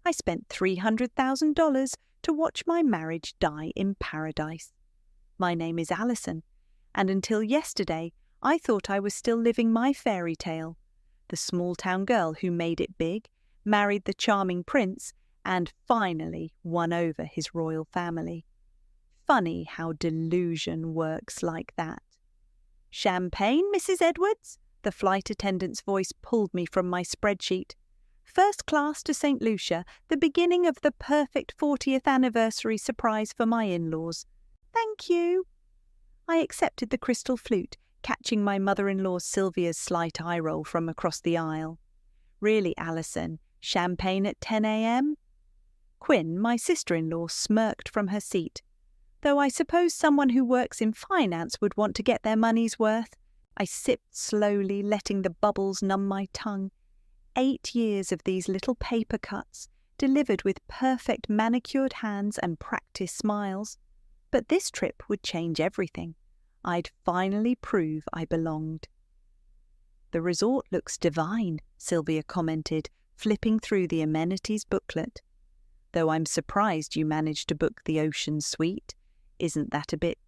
I spent $300,000 to watch my marriage die in paradise. My name is Alison, and until yesterday I thought I was still living my fairy tale. The small-town girl who made it big, married the charming prince, and finally won over his royal family. Funny how delusion works like that. "Champagne, Mrs. Edwards?" The flight attendant's voice pulled me from my spreadsheet. "First class to St. Lucia, the beginning of the perfect 40th anniversary surprise for my in-laws." "Thank you." I accepted the crystal flute, catching my mother-in-law Sylvia's slight eye roll from across the aisle. "Really, Alison, champagne at 10 a.m.? Quinn, my sister-in-law, smirked from her seat. Though I suppose someone who works in finance would want to get their money's worth. I sipped slowly, letting the bubbles numb my tongue. 8 years of these little paper cuts, delivered with perfect manicured hands and practiced smiles. But this trip would change everything. I'd finally prove I belonged. "The resort looks divine," Sylvia commented, flipping through the amenities booklet. "Though I'm surprised you managed to book the ocean suite. Isn't that a bit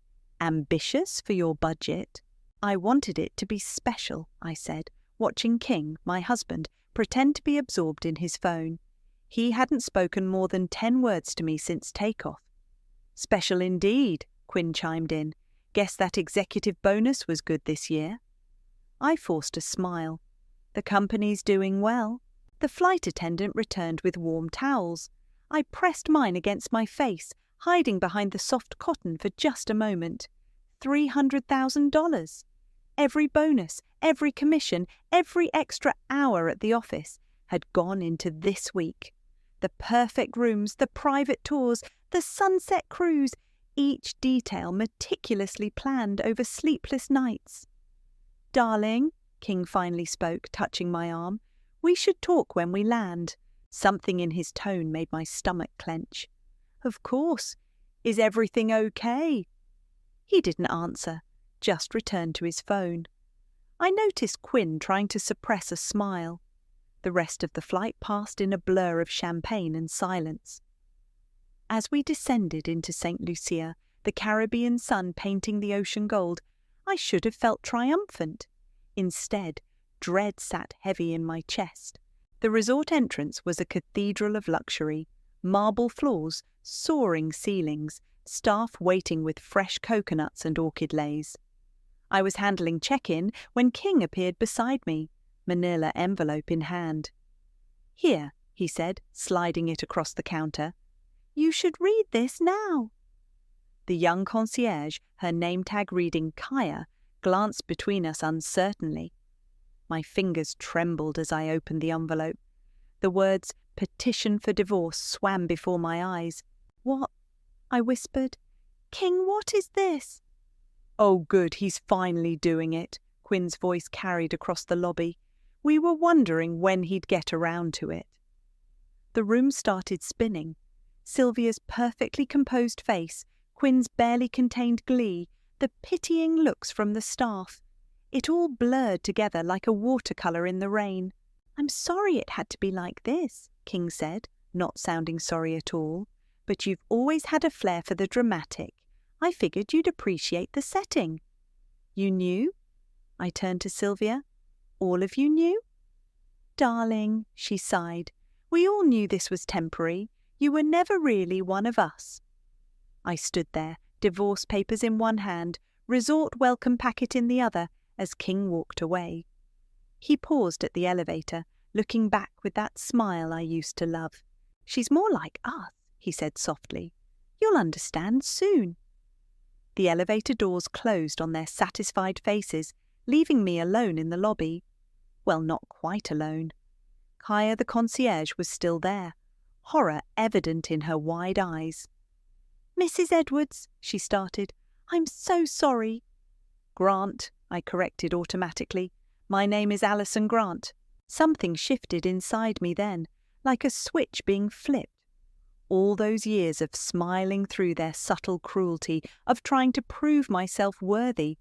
ambitious for your budget?" "I wanted it to be special," I said, watching King, my husband, pretend to be absorbed in his phone. He hadn't spoken more than 10 words to me since takeoff. "Special indeed," Quinn chimed in. "Guess that executive bonus was good this year." I forced a smile. "The company's doing well." The flight attendant returned with warm towels. I pressed mine against my face, hiding behind the soft cotton for just a moment. $300,000. Every bonus, every commission, every extra hour at the office had gone into this week. The perfect rooms, the private tours, the sunset cruise, each detail meticulously planned over sleepless nights. "Darling," King finally spoke, touching my arm, "we should talk when we land." Something in his tone made my stomach clench. "Of course. Is everything okay?" He didn't answer, just returned to his phone. I noticed Quinn trying to suppress a smile. The rest of the flight passed in a blur of champagne and silence. As we descended into St. Lucia, the Caribbean sun painting the ocean gold, I should have felt triumphant. Instead, dread sat heavy in my chest. The resort entrance was a cathedral of luxury, marble floors, soaring ceilings, staff waiting with fresh coconuts and orchid leis. I was handling check-in when King appeared beside me, manila envelope in hand. "Here," he said, sliding it across the counter. "You should read this now." The young concierge, her name tag reading Kaya, glanced between us uncertainly. My fingers trembled as I opened the envelope. The words "petition for divorce" swam before my eyes. "What?" I whispered. "King, what is this?" "Oh, good, he's finally doing it," Quinn's voice carried across the lobby. "We were wondering when he'd get around to it." The room started spinning. Sylvia's perfectly composed face, Quinn's barely contained glee, the pitying looks from the staff. It all blurred together like a watercolour in the rain. "I'm sorry it had to be like this," King said, not sounding sorry at all. "But you've always had a flair for the dramatic. I figured you'd appreciate the setting." "You knew?" I turned to Sylvia. "All of you knew?" "Darling," she sighed, "we all knew this was temporary. You were never really one of us." I stood there, divorce papers in one hand, resort welcome packet in the other, as King walked away. He paused at the elevator, looking back with that smile I used to love. "She's more like us," he said softly. "You'll understand soon." The elevator doors closed on their satisfied faces, leaving me alone in the lobby. Well, not quite alone. Kaya the concierge was still there, horror evident in her wide eyes. "Mrs. Edwards," she started, "I'm so sorry." "Grant," I corrected automatically. "My name is Alison Grant." Something shifted inside me then, like a switch being flipped. All those years of smiling through their subtle cruelty, of trying to prove myself worthy,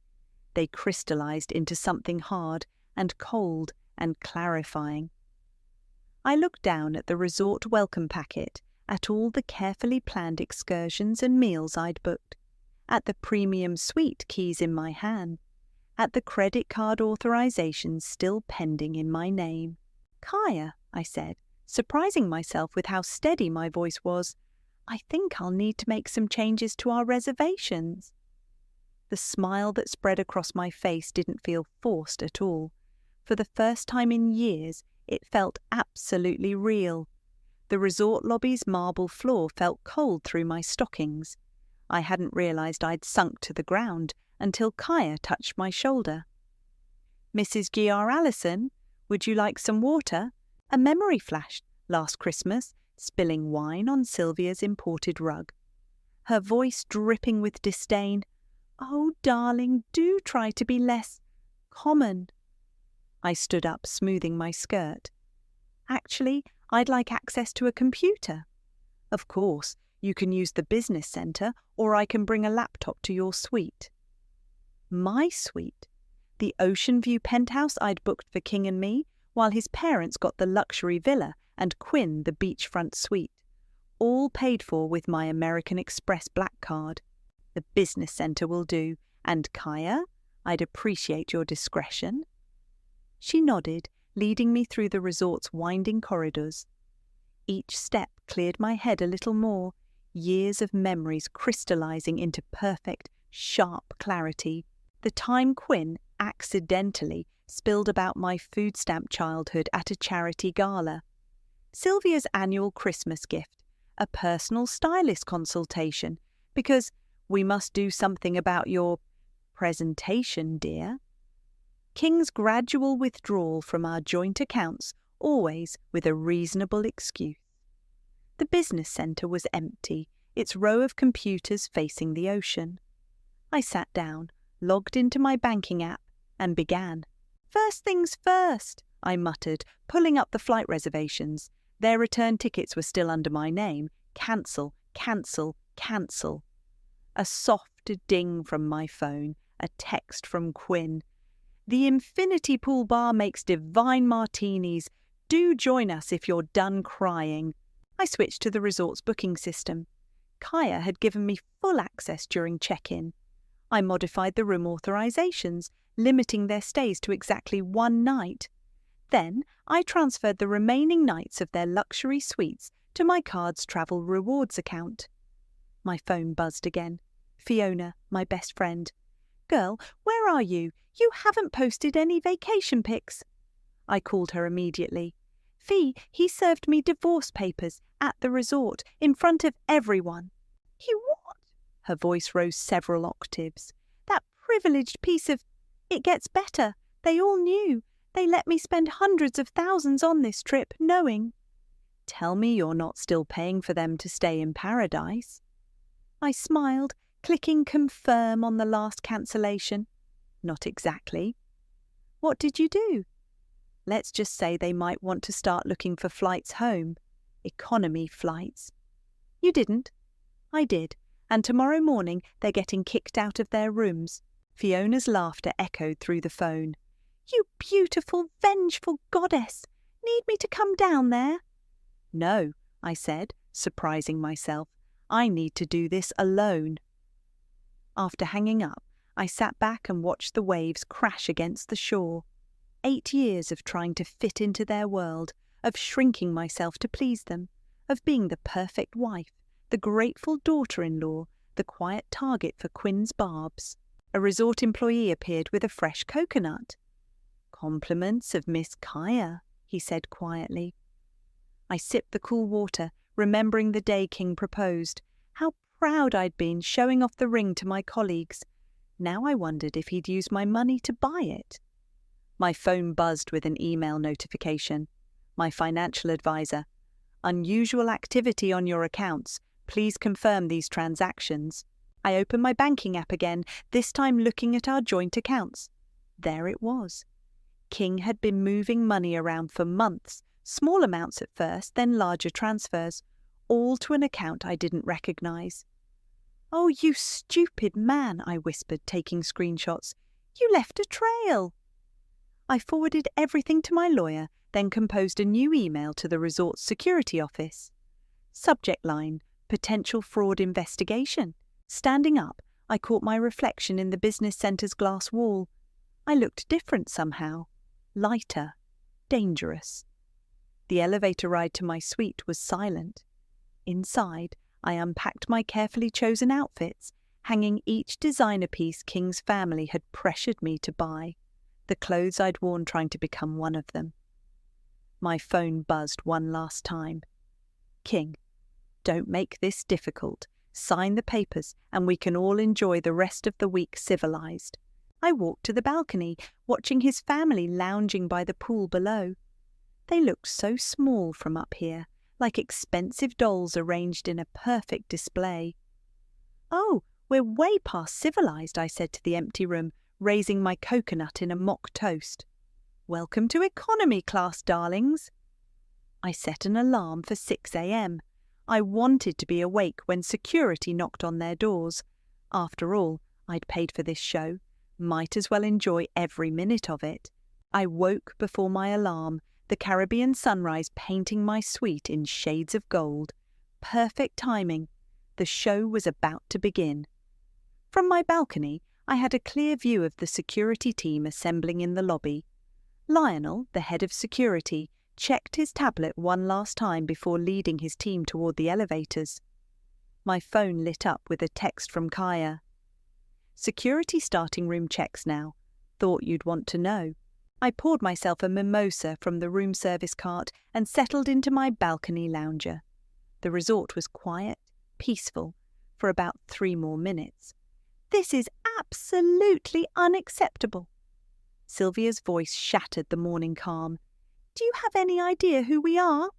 they crystallized into something hard and cold and clarifying. I looked down at the resort welcome packet, at all the carefully planned excursions and meals I'd booked, at the premium suite keys in my hand, at the credit card authorizations still pending in my name. "Kaya," I said, surprising myself with how steady my voice was, "I think I'll need to make some changes to our reservations." The smile that spread across my face didn't feel forced at all. For the first time in years, it felt absolutely real. The resort lobby's marble floor felt cold through my stockings. I hadn't realized I'd sunk to the ground until Kaya touched my shoulder. "Mrs. G.R. Allison, would you like some water?" A memory flashed last Christmas, spilling wine on Sylvia's imported rug. Her voice dripping with disdain. "Oh, darling, do try to be less common." I stood up, smoothing my skirt. "Actually, I'd like access to a computer." "Of course, you can use the business centre, or I can bring a laptop to your suite." My suite? The ocean view penthouse I'd booked for King and me, while his parents got the luxury villa and Quinn the beachfront suite. All paid for with my American Express black card. The business centre will do, and Kaya, I'd appreciate your discretion. She nodded, leading me through the resort's winding corridors. Each step cleared my head a little more, years of memories crystallizing into perfect, sharp clarity. The time Quinn accidentally spilled about my food stamp childhood at a charity gala. Sylvia's annual Christmas gift, a personal stylist consultation, because we must do something about your presentation, dear. King's gradual withdrawal from our joint accounts, always with a reasonable excuse. The business centre was empty, its row of computers facing the ocean. I sat down, logged into my banking app, and began. "First things first," I muttered, pulling up the flight reservations. Their return tickets were still under my name. Cancel, cancel, cancel. A soft ding from my phone, a text from Quinn. "The Infinity Pool Bar makes divine martinis. Do join us if you're done crying." I switched to the resort's booking system. Kaya had given me full access during check-in. I modified the room authorizations, limiting their stays to exactly one night. Then I transferred the remaining nights of their luxury suites to my card's travel rewards account. My phone buzzed again. Fiona, my best friend. "Girl, where are you? You haven't posted any vacation pics." I called her immediately. "Fee, he served me divorce papers at the resort in front of everyone." "He what?" Her voice rose several octaves. "That privileged piece of... It gets better. They all knew. They let me spend hundreds of thousands on this trip, knowing." "Tell me you're not still paying for them to stay in paradise." I smiled, clicking confirm on the last cancellation. "Not exactly." "What did you do?" "Let's just say they might want to start looking for flights home. Economy flights." "You didn't?" "I did, and tomorrow morning they're getting kicked out of their rooms." Fiona's laughter echoed through the phone. "You beautiful, vengeful goddess! Need me to come down there?" "No," I said, surprising myself. "I need to do this alone." After hanging up, I sat back and watched the waves crash against the shore. 8 years of trying to fit into their world, of shrinking myself to please them, of being the perfect wife, the grateful daughter-in-law, the quiet target for Quinn's barbs. A resort employee appeared with a fresh coconut. "Compliments of Miss Kaya," he said quietly. I sipped the cool water, remembering the day King proposed. How proud I'd been showing off the ring to my colleagues. Now I wondered if he'd use my money to buy it. My phone buzzed with an email notification. My financial advisor. "Unusual activity on your accounts. Please confirm these transactions." I opened my banking app again, this time looking at our joint accounts. There it was. King had been moving money around for months, small amounts at first, then larger transfers, all to an account I didn't recognize. "Oh, you stupid man," I whispered, taking screenshots. "You left a trail." I forwarded everything to my lawyer, then composed a new email to the resort's security office. Subject line: potential fraud investigation. Standing up, I caught my reflection in the business centre's glass wall. I looked different somehow. Lighter. Dangerous. The elevator ride to my suite was silent. Inside, I unpacked my carefully chosen outfits, hanging each designer piece King's family had pressured me to buy, the clothes I'd worn trying to become one of them. My phone buzzed one last time. King, don't make this difficult. Sign the papers and we can all enjoy the rest of the week civilized. I walked to the balcony, watching his family lounging by the pool below. They looked so small from up here, like expensive dolls arranged in a perfect display. "Oh, we're way past civilized," I said to the empty room, raising my coconut in a mock toast. "Welcome to economy class, darlings." I set an alarm for 6 a.m. I wanted to be awake when security knocked on their doors. After all, I'd paid for this show. Might as well enjoy every minute of it. I woke before my alarm, the Caribbean sunrise painting my suite in shades of gold. Perfect timing. The show was about to begin. From my balcony, I had a clear view of the security team assembling in the lobby. Lionel, the head of security, checked his tablet one last time before leading his team toward the elevators. My phone lit up with a text from Kaya. "Security starting room checks now. Thought you'd want to know." I poured myself a mimosa from the room service cart and settled into my balcony lounger. The resort was quiet, peaceful, for about 3 more minutes. "This is absolutely unacceptable." Sylvia's voice shattered the morning calm. "Do you have any idea who we are?"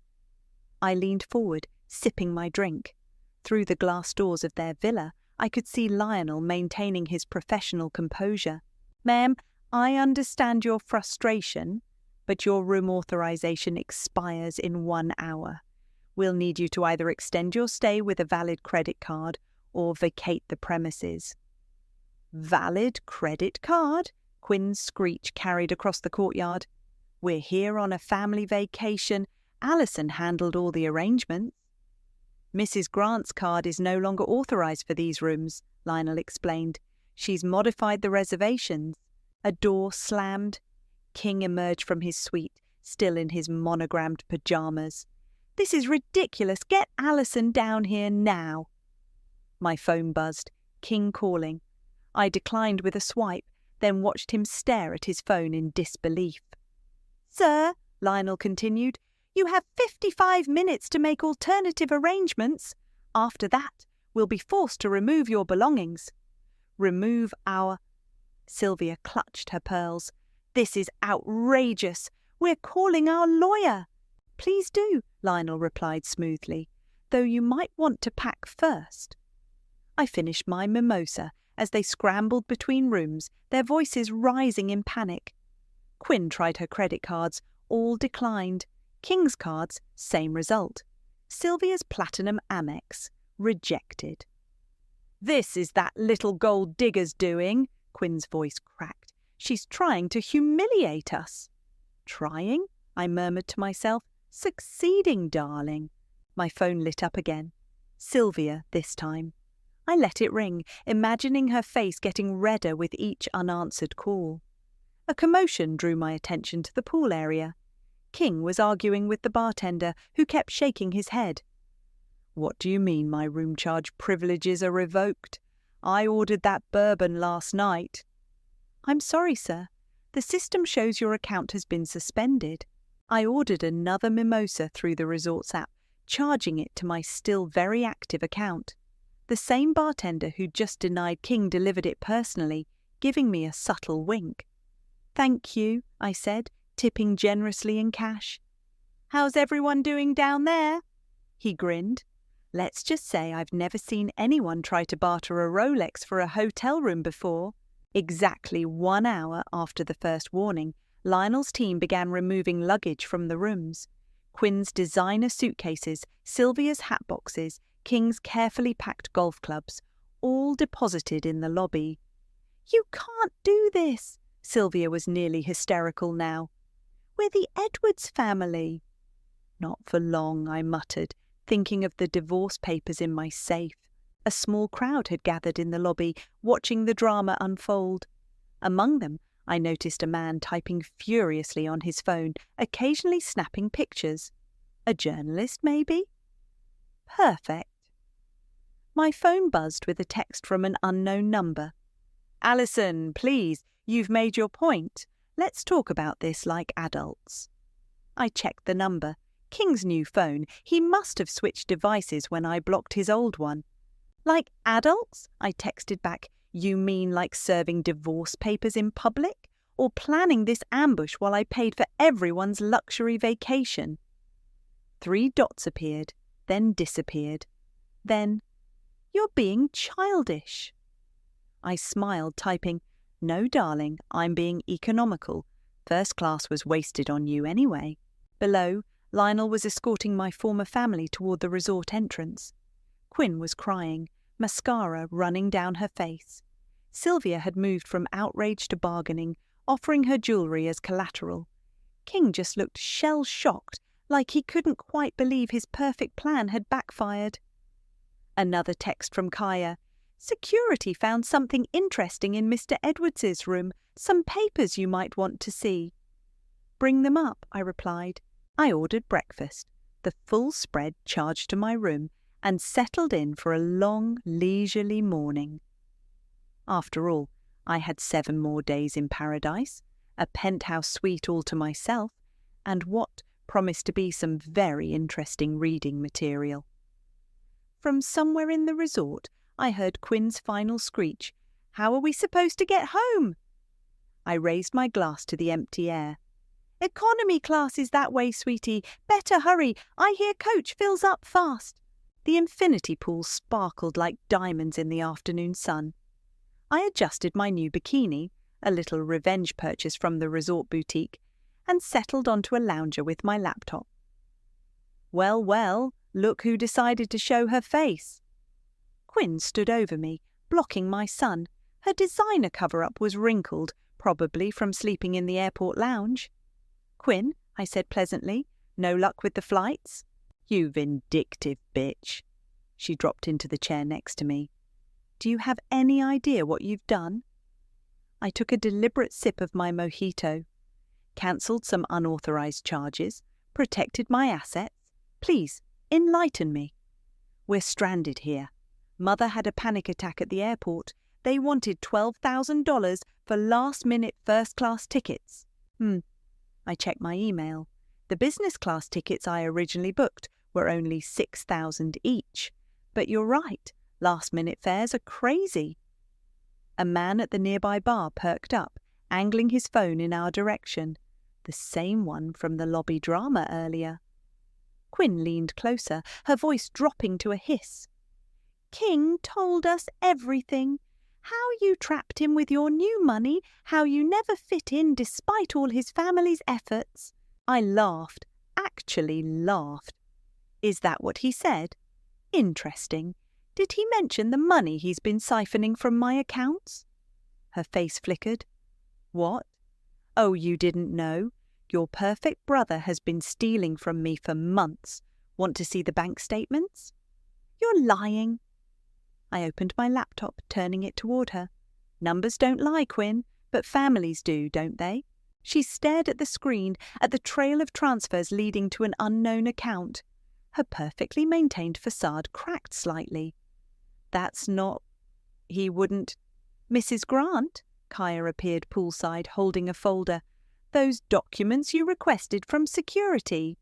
I leaned forward, sipping my drink. Through the glass doors of their villa, I could see Lionel maintaining his professional composure. "Ma'am, I understand your frustration, but your room authorization expires in 1 hour. We'll need you to either extend your stay with a valid credit card or vacate the premises." "Valid credit card?" Quinn's screech carried across the courtyard. "We're here on a family vacation. Alison handled all the arrangements." "Mrs. Grant's card is no longer authorized for these rooms," Lionel explained. "She's modified the reservations." A door slammed. King emerged from his suite, still in his monogrammed pajamas. "This is ridiculous. Get Alison down here now." My phone buzzed. King calling. I declined with a swipe, then watched him stare at his phone in disbelief. "Sir," Lionel continued, "you have 55 minutes to make alternative arrangements. After that, we'll be forced to remove your belongings." "Remove our—" Sylvia clutched her pearls. "This is outrageous. We're calling our lawyer." "Please do," Lionel replied smoothly, "though you might want to pack first." I finished my mimosa as they scrambled between rooms, their voices rising in panic. Quinn tried her credit cards, all declined. King's cards, same result. Sylvia's Platinum Amex, rejected. "This is that little gold digger's doing," Quinn's voice cracked. "She's trying to humiliate us." "Trying?" I murmured to myself. "Succeeding, darling." My phone lit up again. Sylvia, this time. I let it ring, imagining her face getting redder with each unanswered call. A commotion drew my attention to the pool area. King was arguing with the bartender, who kept shaking his head. "What do you mean my room charge privileges are revoked? I ordered that bourbon last night." "I'm sorry, sir. The system shows your account has been suspended." I ordered another mimosa through the resort's app, charging it to my still very active account. The same bartender who'd just denied King delivered it personally, giving me a subtle wink. "Thank you," I said, tipping generously in cash. "How's everyone doing down there?" He grinned. "Let's just say I've never seen anyone try to barter a Rolex for a hotel room before." Exactly 1 hour after the first warning, Lionel's team began removing luggage from the rooms. Quinn's designer suitcases, Sylvia's hat boxes, King's carefully packed golf clubs, all deposited in the lobby. "You can't do this," Sylvia was nearly hysterical now. "We're the Edwards family." "Not for long," I muttered, thinking of the divorce papers in my safe. A small crowd had gathered in the lobby, watching the drama unfold. Among them, I noticed a man typing furiously on his phone, occasionally snapping pictures. A journalist, maybe? Perfect. My phone buzzed with a text from an unknown number. "Alison, please, you've made your point. Let's talk about this like adults." I checked the number. King's new phone. He must have switched devices when I blocked his old one. "Like adults?" I texted back. "You mean like serving divorce papers in public? Or planning this ambush while I paid for everyone's luxury vacation?" 3 dots appeared, then disappeared. Then, "You're being childish." I smiled, typing, "No, darling, I'm being economical. First class was wasted on you anyway." Below, Lionel was escorting my former family toward the resort entrance. Quinn was crying, mascara running down her face. Sylvia had moved from outrage to bargaining, offering her jewellery as collateral. King just looked shell-shocked, like he couldn't quite believe his perfect plan had backfired. Another text from Kaya. "Security found something interesting in Mr. Edwards's room, some papers you might want to see." "Bring them up," I replied. I ordered breakfast, the full spread charged to my room, and settled in for a long, leisurely morning. After all, I had 7 more days in paradise, a penthouse suite all to myself, and what promised to be some very interesting reading material. From somewhere in the resort, I heard Quinn's final screech, "How are we supposed to get home?" I raised my glass to the empty air. "Economy class is that way, sweetie. Better hurry. I hear coach fills up fast." The infinity pool sparkled like diamonds in the afternoon sun. I adjusted my new bikini, a little revenge purchase from the resort boutique, and settled onto a lounger with my laptop. Well, well, look who decided to show her face. Quinn stood over me, blocking my sun. Her designer cover-up was wrinkled, probably from sleeping in the airport lounge. "Quinn," I said pleasantly, "no luck with the flights?" "You vindictive bitch." She dropped into the chair next to me. "Do you have any idea what you've done?" I took a deliberate sip of my mojito. Cancelled some unauthorized charges, protected my assets. Please, enlighten me. We're stranded here. Mother had a panic attack at the airport. They wanted $12,000 for last-minute first-class tickets. I checked my email. The business-class tickets I originally booked were only $6,000 each. But you're right, last-minute fares are crazy. A man at the nearby bar perked up, angling his phone in our direction. The same one from the lobby drama earlier. Quinn leaned closer, her voice dropping to a hiss. "King told us everything. How you trapped him with your new money, how you never fit in despite all his family's efforts." I laughed, actually laughed. "Is that what he said? Interesting. Did he mention the money he's been siphoning from my accounts?" Her face flickered. "What? Oh, you didn't know? Your perfect brother has been stealing from me for months. Want to see the bank statements?" "You're lying." I opened my laptop, turning it toward her. "Numbers don't lie, Quinn, but families do, don't they?" She stared at the screen, at the trail of transfers leading to an unknown account. Her perfectly maintained facade cracked slightly. "That's not... he wouldn't..." "Mrs. Grant?" Kaya appeared poolside, holding a folder. "Those documents you requested from security."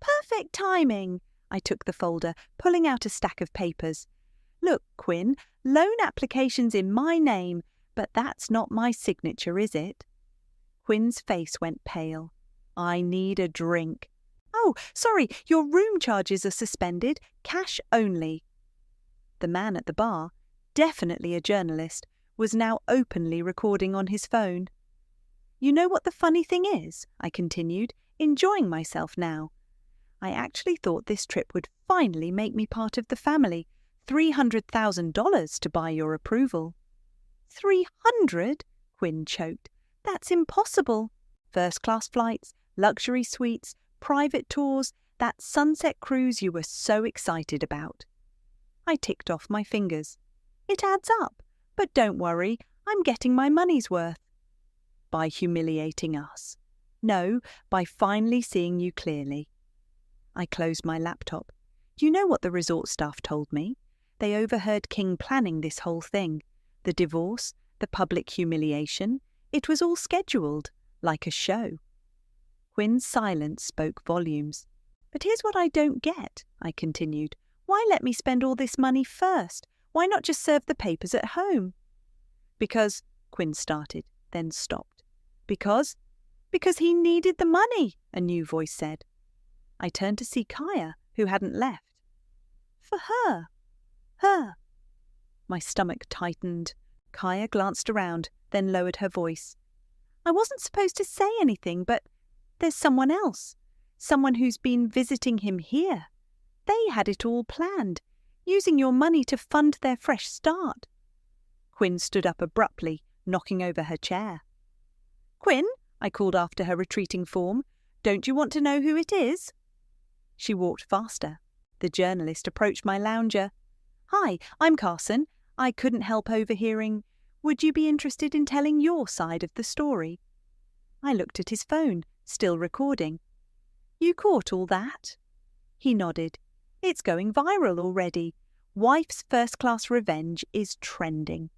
"Perfect timing!" I took the folder, pulling out a stack of papers. "Look, Quinn, loan application's in my name, but that's not my signature, is it?" Quinn's face went pale. "I need a drink." "Oh, sorry, your room charges are suspended. Cash only." The man at the bar, definitely a journalist, was now openly recording on his phone. "You know what the funny thing is?" I continued, enjoying myself now. "I actually thought this trip would finally make me part of the family. $300,000 to buy your approval." 300? Quinn choked. That's impossible. First-class flights, luxury suites, private tours, that sunset cruise you were so excited about. I ticked off my fingers. It adds up, but don't worry, I'm getting my money's worth. By humiliating us. No, by finally seeing you clearly. I closed my laptop. You know what the resort staff told me? They overheard King planning this whole thing. The divorce, the public humiliation. It was all scheduled, like a show. Quinn's silence spoke volumes. But here's what I don't get, I continued. Why let me spend all this money first? Why not just serve the papers at home? Because, Quinn started, then stopped. Because he needed the money, a new voice said. I turned to see Kaya, who hadn't left. For her. Her. My stomach tightened. Kaya glanced around, then lowered her voice. I wasn't supposed to say anything, but there's someone else. Someone who's been visiting him here. They had it all planned, using your money to fund their fresh start. Quinn stood up abruptly, knocking over her chair. Quinn, I called after her retreating form, don't you want to know who it is? She walked faster. The journalist approached my lounger. Hi, I'm Carson. I couldn't help overhearing. Would you be interested in telling your side of the story? I looked at his phone, still recording. You caught all that? He nodded. It's going viral already. Wife's first-class revenge is trending.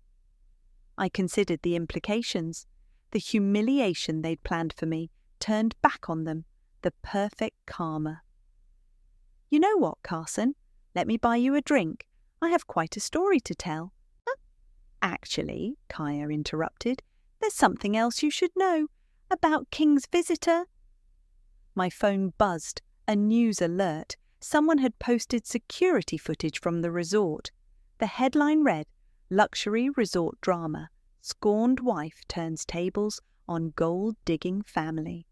I considered the implications. The humiliation they'd planned for me turned back on them. The perfect karma. You know what, Carson? Let me buy you a drink. I have quite a story to tell. Actually, Kaya interrupted, there's something else you should know about King's visitor. My phone buzzed, a news alert. Someone had posted security footage from the resort. The headline read, Luxury Resort Drama. Scorned wife turns tables on gold-digging family.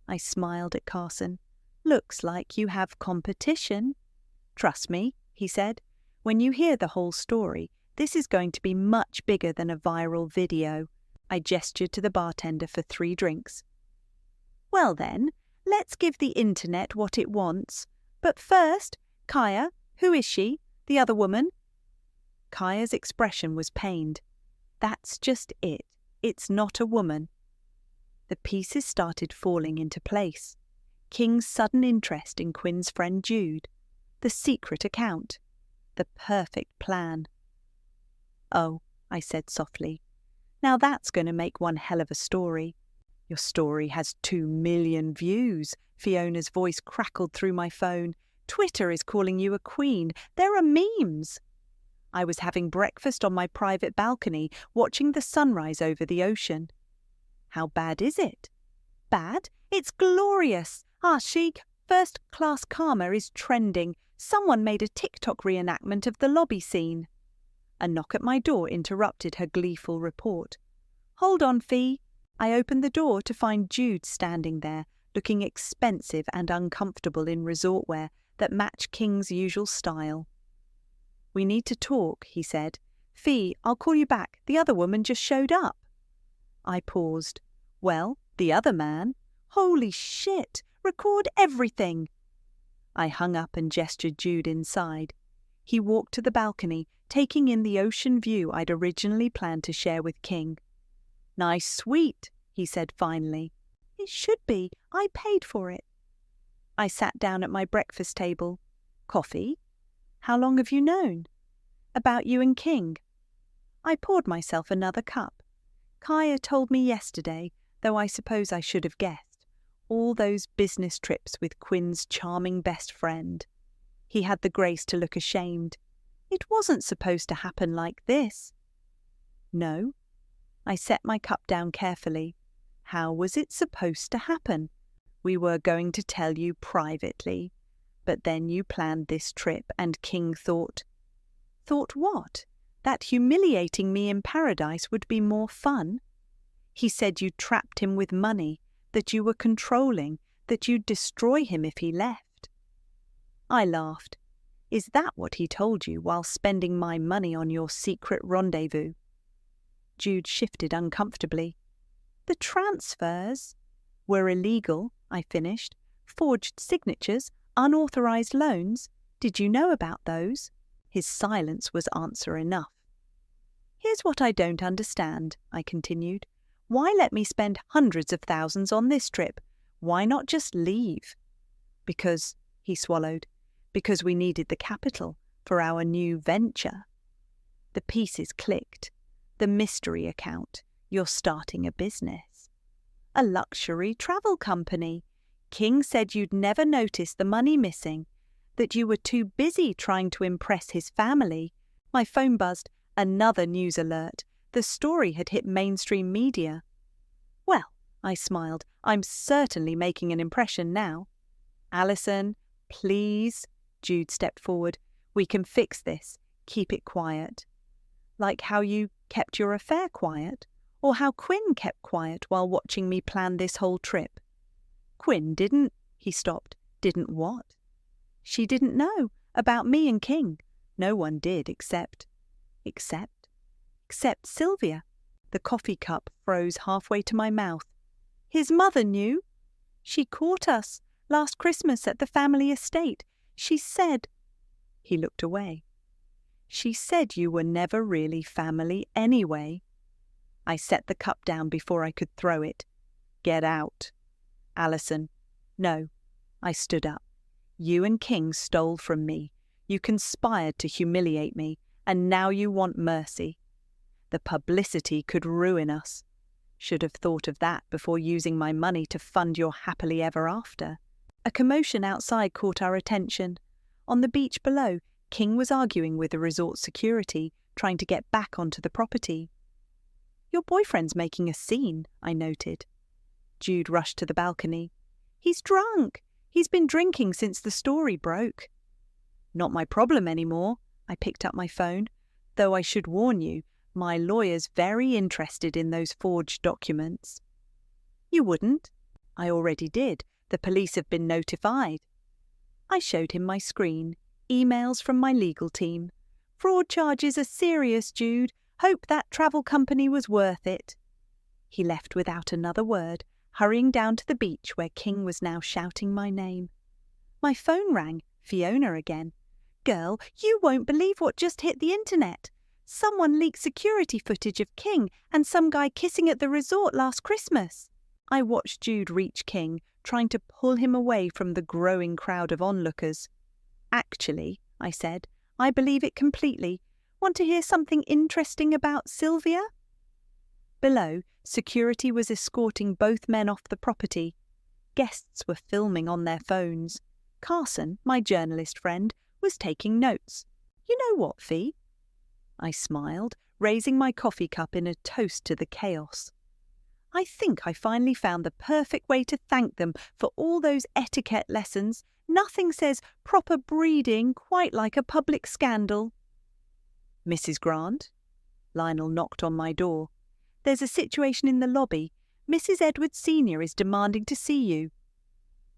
I smiled at Carson. Looks like you have competition. Trust me, he said. When you hear the whole story, this is going to be much bigger than a viral video. I gestured to the bartender for 3 drinks. Well then, let's give the internet what it wants. But first, Kaya, who is she? The other woman? Kaya's expression was pained. That's just it. It's not a woman. The pieces started falling into place. King's sudden interest in Quinn's friend Jude. The secret account. The perfect plan. Oh, I said softly. Now that's going to make one hell of a story. Your story has 2 million views. Fiona's voice crackled through my phone. Twitter is calling you a queen. There are memes. I was having breakfast on my private balcony, watching the sunrise over the ocean. How bad is it? Bad? It's glorious. Sheik, first-class karma is trending. Someone made a TikTok reenactment of the lobby scene. A knock at my door interrupted her gleeful report. Hold on, Fee. I opened the door to find Jude standing there, looking expensive and uncomfortable in resort wear that matched King's usual style. We need to talk, he said. Fee, I'll call you back. The other woman just showed up. I paused. Well, the other man? Holy shit! Record everything! I hung up and gestured Jude inside. He walked to the balcony, taking in the ocean view I'd originally planned to share with King. Nice suite, he said finally. It should be. I paid for it. I sat down at my breakfast table. Coffee? How long have you known? About you and King. I poured myself another cup. Kaya told me yesterday, though I suppose I should have guessed. All those business trips with Quinn's charming best friend. He had the grace to look ashamed. It wasn't supposed to happen like this. No. I set my cup down carefully. How was it supposed to happen? We were going to tell you privately. But then you planned this trip and King thought... Thought what? That humiliating me in paradise would be more fun? He said you trapped him with money, that you were controlling, that you'd destroy him if he left. I laughed. Is that what he told you while spending my money on your secret rendezvous? Jude shifted uncomfortably. The transfers were illegal, I finished. Forged signatures, unauthorized loans. Did you know about those? His silence was answer enough. Here's what I don't understand, I continued. Why let me spend hundreds of thousands on this trip? Why not just leave? Because, he swallowed, because we needed the capital for our new venture. The pieces clicked. The mystery account. You're starting a business. A luxury travel company. King said you'd never notice the money missing, that you were too busy trying to impress his family. My phone buzzed. Another news alert. The story had hit mainstream media. Well, I smiled, I'm certainly making an impression now. Alison, please, Jude stepped forward. We can fix this. Keep it quiet. Like how you kept your affair quiet, or how Quinn kept quiet while watching me plan this whole trip. Quinn didn't, he stopped. Didn't what? She didn't know about me and King. No one did except Sylvia. The coffee cup froze halfway to my mouth. His mother knew. She caught us last Christmas at the family estate. She said... He looked away. She said you were never really family anyway. I set the cup down before I could throw it. Get out. Alison. No. I stood up. You and King stole from me. You conspired to humiliate me, and now you want mercy. The publicity could ruin us. Should have thought of that before using my money to fund your happily ever after. A commotion outside caught our attention. On the beach below, King was arguing with the resort security, trying to get back onto the property. Your boyfriend's making a scene, I noted. Jude rushed to the balcony. He's drunk. He's been drinking since the story broke. Not my problem anymore. I picked up my phone. Though I should warn you, my lawyer's very interested in those forged documents. You wouldn't? I already did. The police have been notified. I showed him my screen. Emails from my legal team. Fraud charges are serious, Jude. Hope that travel company was worth it. He left without another word, hurrying down to the beach where King was now shouting my name. My phone rang. Fiona again. Girl, you won't believe what just hit the internet. Someone leaked security footage of King and some guy kissing at the resort last Christmas. I watched Jude reach King, trying to pull him away from the growing crowd of onlookers. Actually, I said, I believe it completely. Want to hear something interesting about Sylvia? Below, security was escorting both men off the property. Guests were filming on their phones. Carson, my journalist friend, was taking notes. You know what, Fee? I smiled, raising my coffee cup in a toast to the chaos. I think I finally found the perfect way to thank them for all those etiquette lessons. Nothing says proper breeding quite like a public scandal. Mrs. Grant? Lionel knocked on my door. There's a situation in the lobby. Mrs. Edwards Sr. is demanding to see you.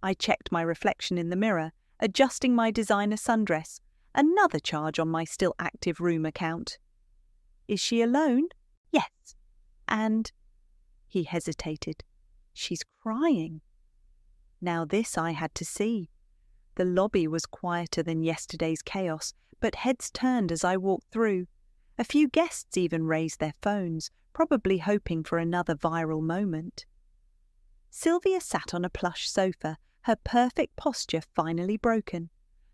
I checked my reflection in the mirror, adjusting my designer sundress. Another charge on my still active room account. Is she alone? Yes. And... He hesitated. She's crying. Now this I had to see. The lobby was quieter than yesterday's chaos, but heads turned as I walked through. A few guests even raised their phones, probably hoping for another viral moment. Sylvia sat on a plush sofa, her perfect posture finally broken.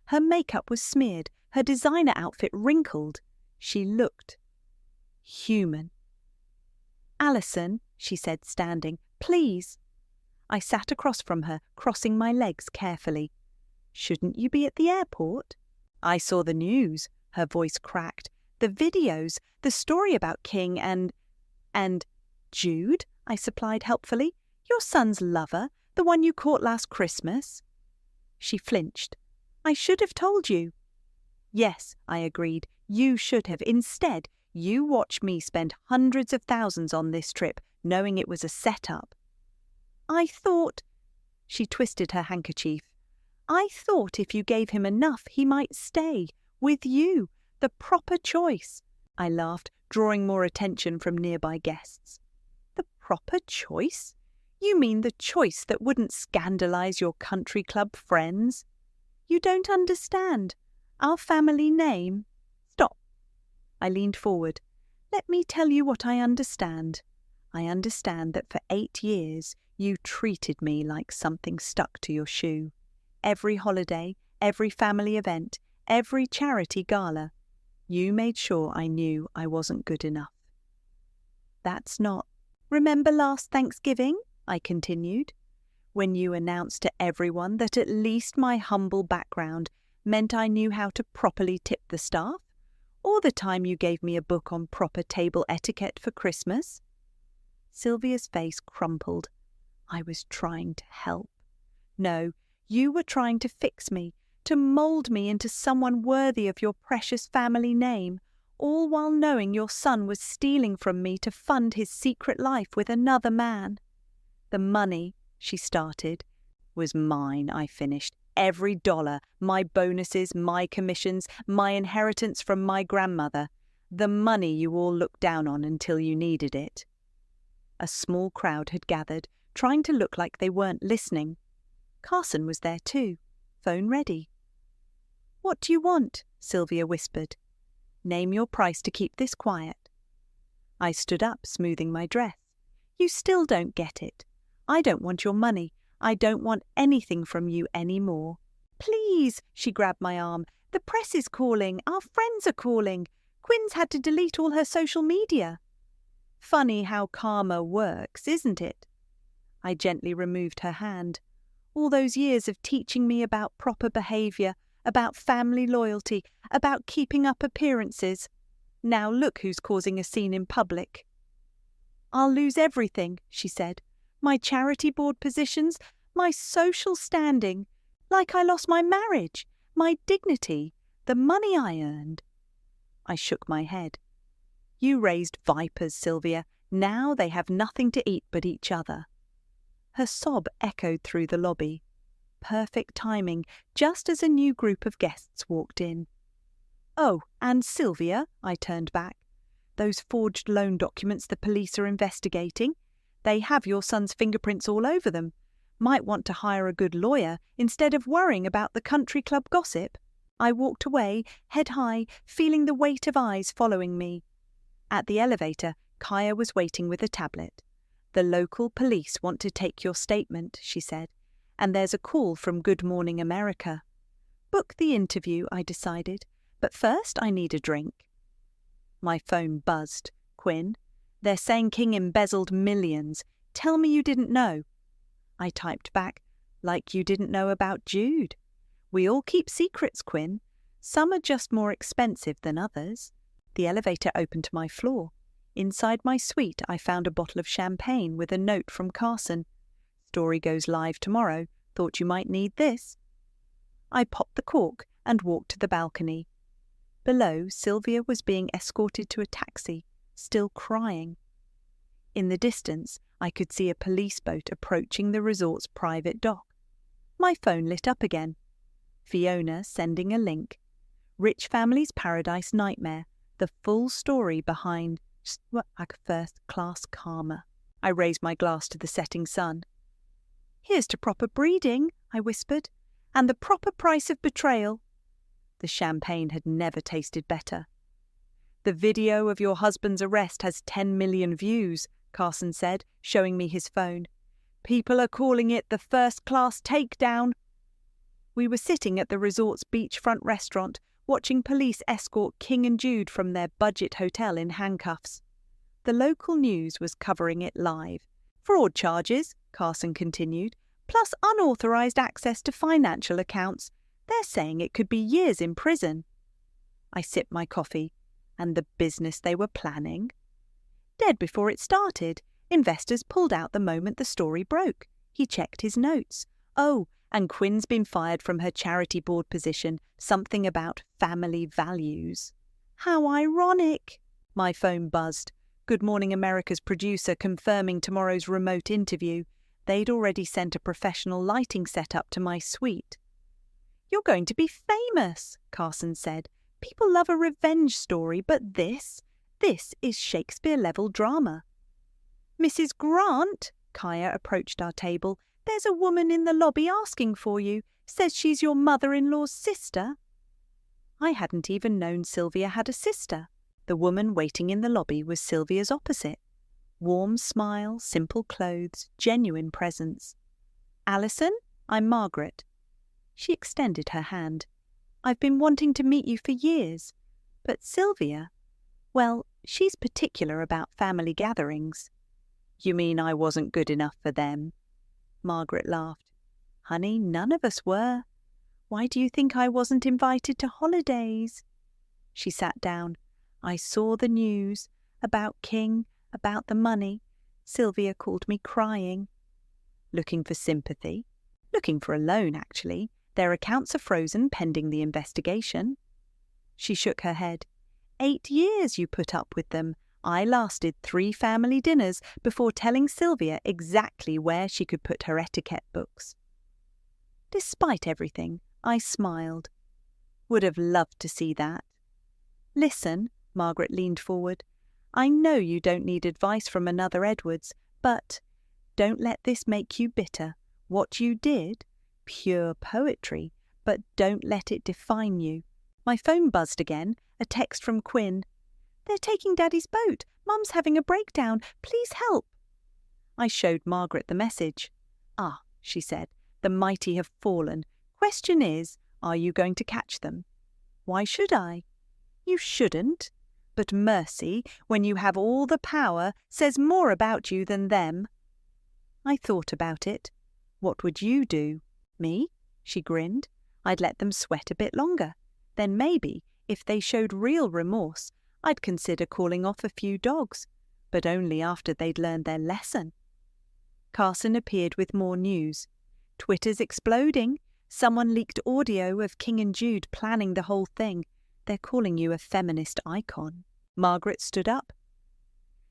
Her makeup was smeared, her designer outfit wrinkled. She looked human. Alison, she said, standing, please. I sat across from her, crossing my legs carefully. Shouldn't you be at the airport? I saw the news, her voice cracked. The videos, the story about King and Jude, I supplied helpfully. Your son's lover, the one you caught last Christmas. She flinched. I should have told you. Yes, I agreed. You should have. Instead, you watched me spend hundreds of thousands on this trip, knowing it was a setup. I thought... She twisted her handkerchief. I thought if you gave him enough, he might stay. With you. The proper choice. I laughed, drawing more attention from nearby guests. The proper choice? You mean the choice that wouldn't scandalize your country club friends? You don't understand. Our family name. Stop. I leaned forward. Let me tell you what I understand. I understand that for 8 years you treated me like something stuck to your shoe. Every holiday, every family event, every charity gala, you made sure I knew I wasn't good enough. That's not. Remember last Thanksgiving? I continued, when you announced to everyone that at least my humble background meant I knew how to properly tip the staff? Or the time you gave me a book on proper table etiquette for Christmas? Sylvia's face crumpled. I was trying to help. No, you were trying to fix me, to mould me into someone worthy of your precious family name, all while knowing your son was stealing from me to fund his secret life with another man. The money, she started, was mine, I finished. Every dollar, my bonuses, my commissions, my inheritance from my grandmother, the money you all looked down on until you needed it. A small crowd had gathered, trying to look like they weren't listening. Carson was there too, phone ready. What do you want? Sylvia whispered. Name your price to keep this quiet. I stood up, smoothing my dress. You still don't get it. I don't want your money. I don't want anything from you anymore. Please, she grabbed my arm. The press is calling. Our friends are calling. Quinn's had to delete all her social media. Funny how karma works, isn't it? I gently removed her hand. All those years of teaching me about proper behaviour, about family loyalty, about keeping up appearances. Now look who's causing a scene in public. I'll lose everything, she said. My charity board positions, my social standing, like I lost my marriage, my dignity, the money I earned. I shook my head. You raised vipers, Sylvia. Now they have nothing to eat but each other. Her sob echoed through the lobby. Perfect timing, just as a new group of guests walked in. Oh, and Sylvia, I turned back. Those forged loan documents the police are investigating. They have your son's fingerprints all over them. Might want to hire a good lawyer instead of worrying about the country club gossip. I walked away, head high, feeling the weight of eyes following me. At the elevator, Kaya was waiting with a tablet. The local police want to take your statement, she said, and there's a call from Good Morning America. Book the interview, I decided, but first I need a drink. My phone buzzed. Quinn, they're saying King embezzled millions. Tell me you didn't know. I typed back, like you didn't know about Jude. We all keep secrets, Quinn. Some are just more expensive than others. The elevator opened to my floor. Inside my suite, I found a bottle of champagne with a note from Carson. Story goes live tomorrow. Thought you might need this. I popped the cork and walked to the balcony. Below, Sylvia was being escorted to a taxi, still crying. In the distance, I could see a police boat approaching the resort's private dock. My phone lit up again. Fiona sending a link. Rich Family's Paradise Nightmare, the full story behind first-class karma. I raised my glass to the setting sun. Here's to proper breeding, I whispered, and the proper price of betrayal. The champagne had never tasted better. The video of your husband's arrest has 10 million views, Carson said, showing me his phone. People are calling it the first-class takedown. We were sitting at the resort's beachfront restaurant, watching police escort King and Jude from their budget hotel in handcuffs. The local news was covering it live. Fraud charges, Carson continued, plus unauthorized access to financial accounts. They're saying it could be years in prison. I sipped my coffee. And the business they were planning? Dead before it started. Investors pulled out the moment the story broke. He checked his notes. Oh, and Quinn's been fired from her charity board position. Something about family values. How ironic! My phone buzzed. Good Morning America's producer confirming tomorrow's remote interview. They'd already sent a professional lighting setup to my suite. You're going to be famous, Carson said. People love a revenge story, but this is Shakespeare-level drama. Mrs. Grant, Kaya approached our table. There's a woman in the lobby asking for you. Says she's your mother-in-law's sister. I hadn't even known Sylvia had a sister. The woman waiting in the lobby was Sylvia's opposite. Warm smile, simple clothes, genuine presence. Alison, I'm Margaret. She extended her hand. I've been wanting to meet you for years. But Sylvia, well, she's particular about family gatherings. You mean I wasn't good enough for them? Margaret laughed. Honey, none of us were. Why do you think I wasn't invited to holidays? She sat down. I saw the news. About King, about the money. Sylvia called me crying. Looking for sympathy? Looking for a loan, actually. Their accounts are frozen pending the investigation. She shook her head. 8 years you put up with them. I lasted 3 family dinners before telling Sylvia exactly where she could put her etiquette books. Despite everything, I smiled. Would have loved to see that. Listen, Margaret leaned forward. I know you don't need advice from another Edwards, but don't let this make you bitter. What you did, pure poetry, but don't let it define you. My phone buzzed again, a text from Quinn. They're taking Daddy's boat. Mum's having a breakdown. Please help. I showed Margaret the message. Ah, she said, the mighty have fallen. Question is, are you going to catch them? Why should I? You shouldn't. But mercy, when you have all the power, says more about you than them. I thought about it. What would you do? Me? She grinned. I'd let them sweat a bit longer. Then maybe, if they showed real remorse, I'd consider calling off a few dogs, but only after they'd learned their lesson. Carson appeared with more news. Twitter's exploding. Someone leaked audio of King and Jude planning the whole thing. They're calling you a feminist icon. Margaret stood up.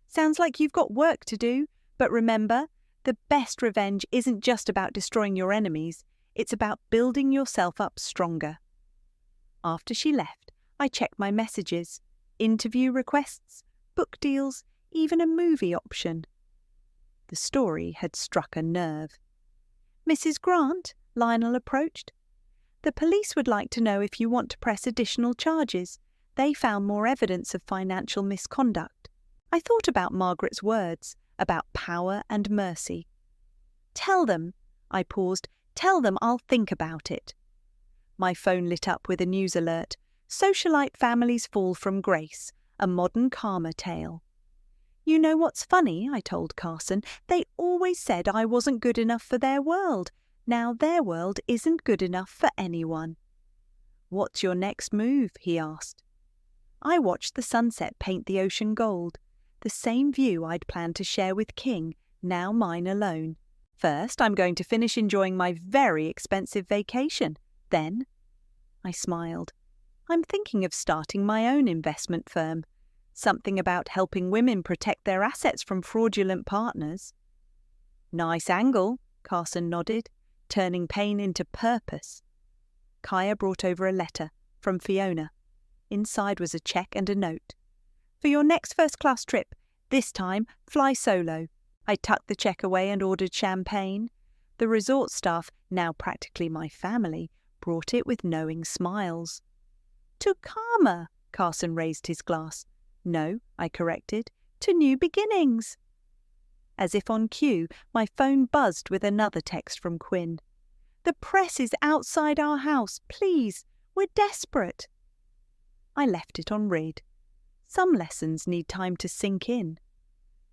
Sounds like you've got work to do, but remember, the best revenge isn't just about destroying your enemies, it's about building yourself up stronger. After she left, I checked my messages, interview requests, book deals, even a movie option. The story had struck a nerve. Mrs. Grant, Lionel approached. The police would like to know if you want to press additional charges. They found more evidence of financial misconduct. I thought about Margaret's words, about power and mercy. Tell them, I paused, tell them I'll think about it. My phone lit up with a news alert. Socialite families fall from grace, a modern karma tale. You know what's funny, I told Carson. They always said I wasn't good enough for their world. Now their world isn't good enough for anyone. What's your next move? He asked. I watched the sunset paint the ocean gold, the same view I'd planned to share with King, now mine alone. First, I'm going to finish enjoying my very expensive vacation. Then, I smiled. I'm thinking of starting my own investment firm. Something about helping women protect their assets from fraudulent partners. Nice angle, Carson nodded, turning pain into purpose. Kaya brought over a letter from Fiona. Inside was a cheque and a note. For your next first-class trip, this time fly solo. I tucked the cheque away and ordered champagne. The resort staff, now practically my family, brought it with knowing smiles. To karma, Carson raised his glass. No, I corrected, to new beginnings. As if on cue, my phone buzzed with another text from Quinn. The press is outside our house, please. We're desperate. I left it on read. Some lessons need time to sink in.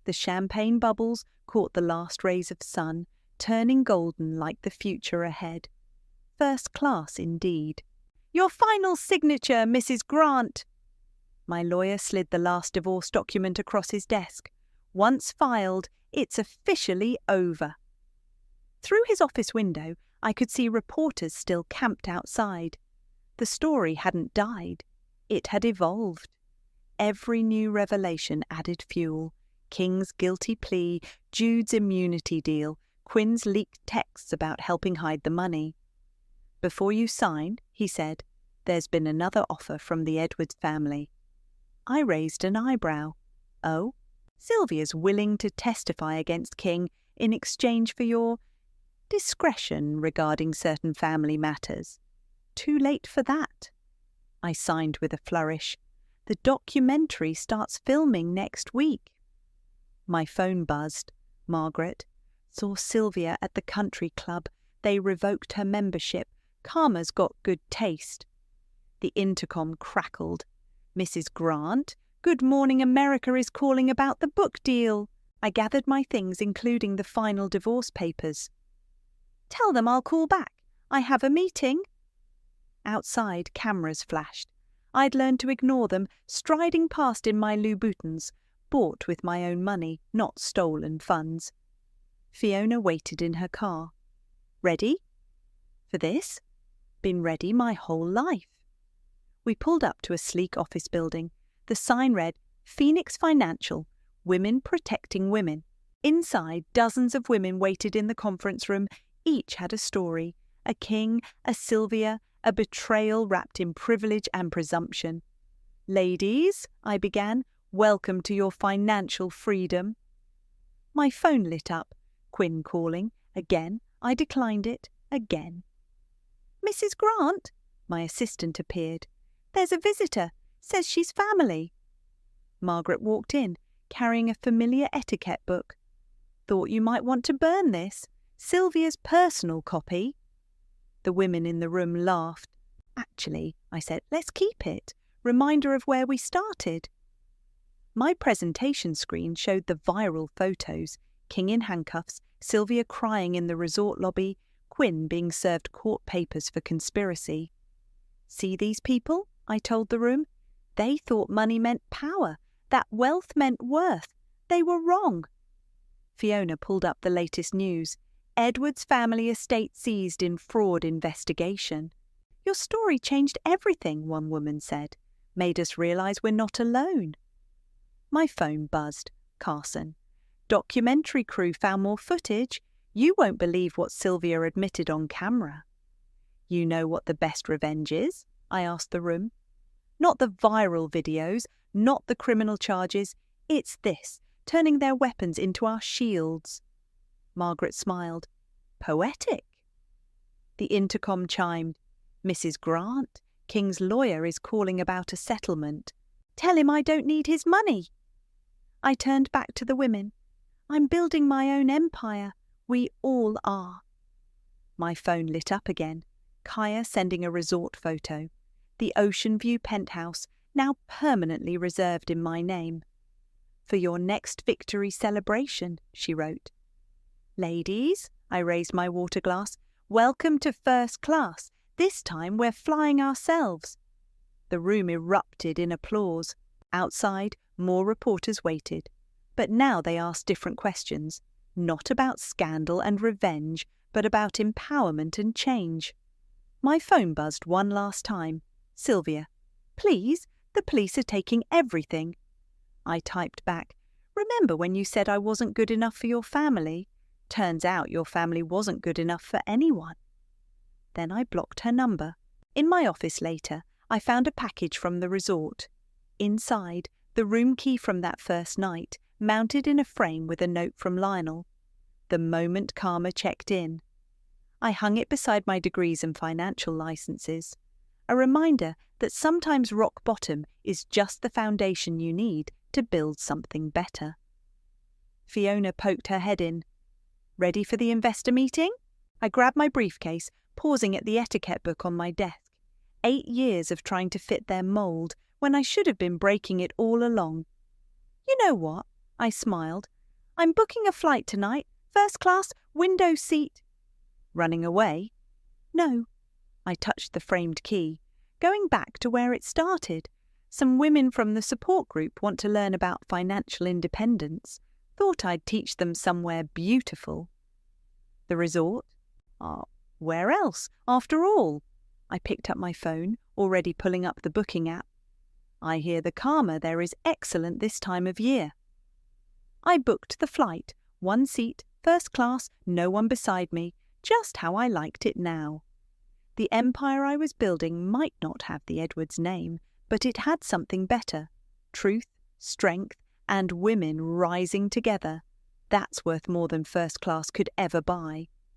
The champagne bubbles caught the last rays of sun, turning golden like the future ahead. First class indeed. Your final signature, Mrs. Grant. My lawyer slid the last divorce document across his desk. Once filed, it's officially over. Through his office window, I could see reporters still camped outside. The story hadn't died. It had evolved. Every new revelation added fuel. King's guilty plea, Jude's immunity deal, Quinn's leaked texts about helping hide the money. Before you sign, he said, there's been another offer from the Edwards family. I raised an eyebrow. Oh? Sylvia's willing to testify against King in exchange for your discretion regarding certain family matters. Too late for that. I signed with a flourish. The documentary starts filming next week. My phone buzzed. Margaret. Saw Sylvia at the country club. They revoked her membership. Karma's got good taste. The intercom crackled. Mrs. Grant, Good Morning America is calling about the book deal. I gathered my things, including the final divorce papers. Tell them I'll call back. I have a meeting. Outside, cameras flashed. I'd learned to ignore them, striding past in my Louboutins, bought with my own money, not stolen funds. Fiona waited in her car. Ready? For this? Been ready my whole life. We pulled up to a sleek office building. The sign read, Phoenix Financial, Women Protecting Women. Inside, dozens of women waited in the conference room. Each had a story. A King, a Sylvia, a betrayal wrapped in privilege and presumption. Ladies, I began, welcome to your financial freedom. My phone lit up. Quinn calling. Again, I declined it. Again. Mrs. Grant, my assistant appeared. There's a visitor. Says she's family. Margaret walked in, carrying a familiar etiquette book. Thought you might want to burn this. Sylvia's personal copy. The women in the room laughed. Actually, I said, let's keep it. Reminder of where we started. My presentation screen showed the viral photos. King in handcuffs, Sylvia crying in the resort lobby, Quinn being served court papers for conspiracy. See these people? I told the room. They thought money meant power, that wealth meant worth. They were wrong. Fiona pulled up the latest news. Edward's family estate seized in fraud investigation. Your story changed everything, one woman said. Made us realise we're not alone. My phone buzzed. Carson. Documentary crew found more footage. You won't believe what Sylvia admitted on camera. You know what the best revenge is? I asked the room. Not the viral videos, not the criminal charges. It's this, turning their weapons into our shields. Margaret smiled. Poetic. The intercom chimed. Mrs. Grant, King's lawyer is calling about a settlement. Tell him I don't need his money. I turned back to the women. I'm building my own empire. We all are. My phone lit up again. Kaya sending a resort photo. The Ocean View penthouse, now permanently reserved in my name. For your next victory celebration, she wrote. Ladies, I raised my water glass, welcome to first class. This time we're flying ourselves. The room erupted in applause. Outside, more reporters waited. But now they asked different questions, not about scandal and revenge, but about empowerment and change. My phone buzzed one last time. Sylvia, please, the police are taking everything. I typed back, remember when you said I wasn't good enough for your family? Turns out your family wasn't good enough for anyone. Then I blocked her number. In my office later, I found a package from the resort. Inside, the room key from that first night, mounted in a frame with a note from Lionel. The moment Karma checked in. I hung it beside my degrees and financial licenses. A reminder that sometimes rock bottom is just the foundation you need to build something better. Fiona poked her head in. Ready for the investor meeting? I grabbed my briefcase, pausing at the etiquette book on my desk. 8 years of trying to fit their mould when I should have been breaking it all along. You know what? I smiled. I'm booking a flight tonight, first class, window seat. Running away? No. I touched the framed key, going back to where it started. Some women from the support group want to learn about financial independence. Thought I'd teach them somewhere beautiful. The resort? Where else, after all? I picked up my phone, already pulling up the booking app. I hear the Karma there is excellent this time of year. I booked the flight, 1 seat, first class, no one beside me, just how I liked it now. The empire I was building might not have the Edwards name, but it had something better. Truth, strength, and women rising together. That's worth more than first class could ever buy.